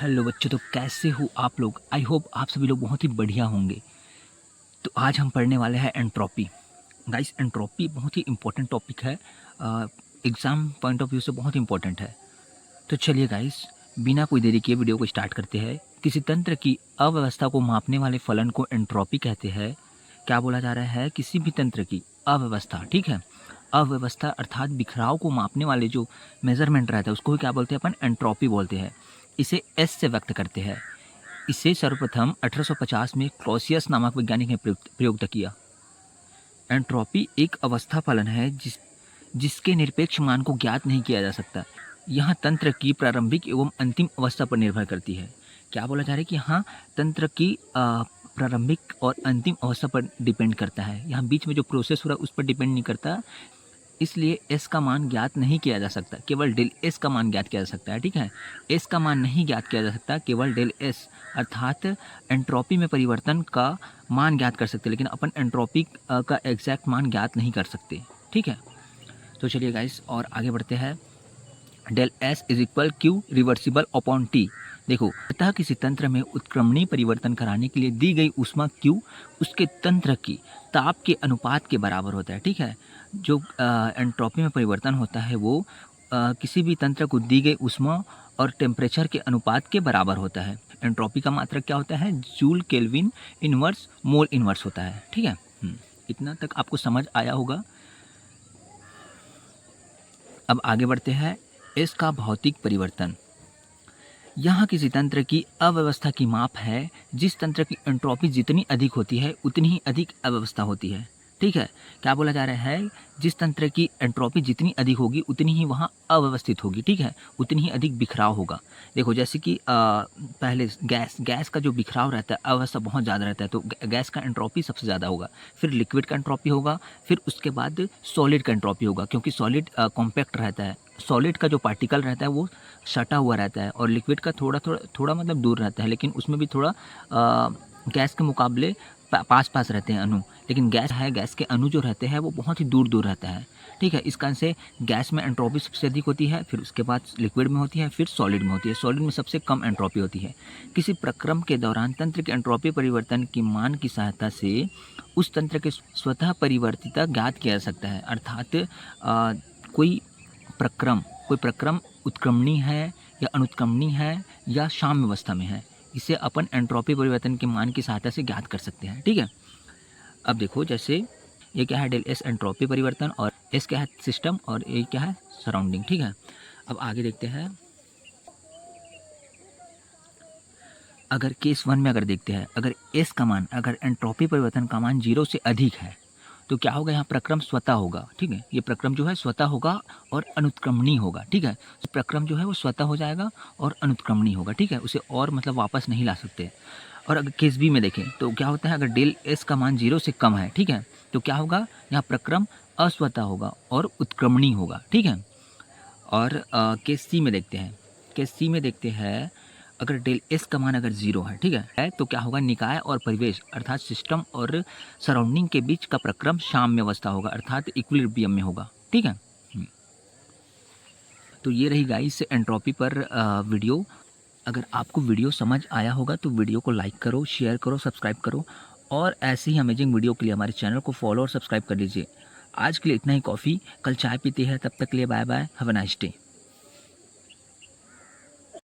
Hello बच्चों, तो कैसे हो आप लोग। आई होप आप सभी लोग बहुत ही बढ़िया होंगे। तो आज हम पढ़ने वाले हैं एंट्रोपी। गाइस, एंट्रोपी बहुत ही इंपॉर्टेंट टॉपिक है, एग्ज़ाम पॉइंट ऑफ व्यू से बहुत इंपॉर्टेंट है। तो चलिए गाइस, बिना कोई देरी किए वीडियो को स्टार्ट करते हैं। किसी तंत्र की अव्यवस्था को मापने वाले फलन को एंट्रोपी कहते हैं। क्या बोला जा रहा है? किसी भी तंत्र की अव्यवस्था, ठीक है, अव्यवस्था अर्थात बिखराव को मापने वाले जो मेजरमेंट रहता है उसको क्या बोलते हैं? अपन एंट्रोपी बोलते हैं। इसे एस से व्यक्त करते हैं। इसे सर्वप्रथम 1850 में क्लॉसियस नामक वैज्ञानिक ने प्रयुक्त किया। एंट्रोपी एक अवस्था फलन है जिसके निरपेक्ष मान को ज्ञात नहीं किया जा सकता। यह तंत्र की प्रारंभिक एवं अंतिम अवस्था पर निर्भर करती है। क्या बोला जा रहा है कि हाँ, तंत्र की प्रारंभिक और अंतिम अवस्था पर डिपेंड करता है। यहाँ बीच में जो प्रोसेस हो रहा है उस पर डिपेंड नहीं करता, इसलिए एस का मान ज्ञात नहीं किया जा सकता, केवल डेल एस का मान ज्ञात किया जा सकता है। ठीक है, एस का मान नहीं ज्ञात किया जा सकता, केवल डेल एस अर्थात एंट्रोपी में परिवर्तन का मान ज्ञात कर सकते, लेकिन अपन एंट्रोपी का एग्जैक्ट मान ज्ञात नहीं कर सकते। ठीक है, तो चलिए गाइस और आगे बढ़ते हैं। Del S is equal Q reversible upon T. देखो, अतः किसी तंत्र में उत्क्रमणीय परिवर्तन कराने के लिए दी गई ऊष्मा क्यू उसके तंत्र की ताप के अनुपात के बराबर होता है। ठीक है, जो एंट्रोपी में परिवर्तन होता है वो किसी भी तंत्र को दी गई ऊष्मा और टेम्परेचर के अनुपात के बराबर होता है। एंट्रोपी का मात्रक क्या होता है? Joule kelvin inverse mole inverse होता है। ठीक है, इतना तक आपको समझ आया होगा। अब आगे बढ़ते हैं। एस का भौतिक परिवर्तन। यहाँ किसी तंत्र की अव्यवस्था की माप है। जिस तंत्र की एंट्रोपी जितनी अधिक होती है उतनी ही अधिक अव्यवस्था होती है। ठीक है, क्या बोला जा रहा है? जिस तंत्र की एंट्रोपी जितनी अधिक होगी उतनी ही वहाँ अव्यवस्थित होगी। ठीक है, उतनी ही अधिक बिखराव होगा। देखो, जैसे कि पहले गैस का जो बिखराव रहता है, अवस्था बहुत ज़्यादा रहता है, तो गैस का एंट्रोपी सबसे ज़्यादा होगा, फिर लिक्विड का एंट्रोपी होगा, फिर उसके बाद सॉलिड का एंट्रोपी होगा, क्योंकि सॉलिड कॉम्पैक्ट रहता है। सॉलिड का जो पार्टिकल रहता है वो सटा हुआ रहता है, और लिक्विड का थोड़ा मतलब दूर रहता है, लेकिन उसमें भी थोड़ा गैस के मुकाबले पास रहते हैं अणु। लेकिन गैस के अणु जो रहते हैं वो बहुत ही दूर दूर रहता है। ठीक है, इस कारण से गैस में एंट्रोपी सबसे अधिक होती है, फिर उसके बाद लिक्विड में होती है, फिर सॉलिड में होती है। सॉलिड में सबसे कम एंट्रोपी होती है। किसी प्रक्रम के दौरान तंत्र के एंट्रोपी परिवर्तन की मान की सहायता से उस तंत्र के स्वतः परिवर्तिता ज्ञात किया जा सकता है। अर्थात कोई प्रक्रम उत्क्रमणी है या अनुत्क्रमणी है या साम्य अवस्था में है, इसे अपन एंट्रोपी परिवर्तन के मान की सहायता से ज्ञात कर सकते हैं। ठीक है, अब देखो, जैसे ये क्या है? डेल एस एंट्रोपी परिवर्तन, और एस क्या है? सिस्टम, और ये क्या है? सराउंडिंग। ठीक है, अब आगे देखते हैं। अगर केस 1 में अगर देखते हैं, अगर एस का मान, अगर एंट्रोपी परिवर्तन का मान 0 से अधिक है तो क्या होगा? यहाँ प्रक्रम स्वतः होगा। ठीक है, ये प्रक्रम जो है स्वतः होगा और अनुत्क्रमणीय होगा। ठीक है, तो प्रक्रम जो है वो स्वतः हो जाएगा और अनुत्क्रमणीय होगा। ठीक है, उसे और मतलब वापस नहीं ला सकते। और अगर केस बी में देखें तो क्या होता है? अगर डेल एस का मान 0 से कम है, ठीक है, तो क्या होगा? यहाँ प्रक्रम अस्वतः होगा और उत्क्रमणीय होगा। ठीक है, और केस सी में देखते हैं। केस सी में देखते हैं, अगर डेल एस का मान अगर 0 है, ठीक है, तो क्या होगा? निकाय और परिवेश अर्थात सिस्टम और सराउंडिंग के बीच का प्रक्रम साम्य अवस्था होगा, अर्थात इक्विलिब्रियम में होगा। ठीक है, तो ये रही गाइस एंट्रोपी पर वीडियो। अगर आपको वीडियो समझ आया होगा तो वीडियो को लाइक करो, शेयर करो, सब्सक्राइब करो, और ऐसे ही अमेजिंग वीडियो के लिए हमारे चैनल को फॉलो और सब्सक्राइब कर लीजिए। आज के लिए इतना ही। कॉफ़ी, कल चाय पीते हैं। तब तक के लिए bye bye, have a nice day.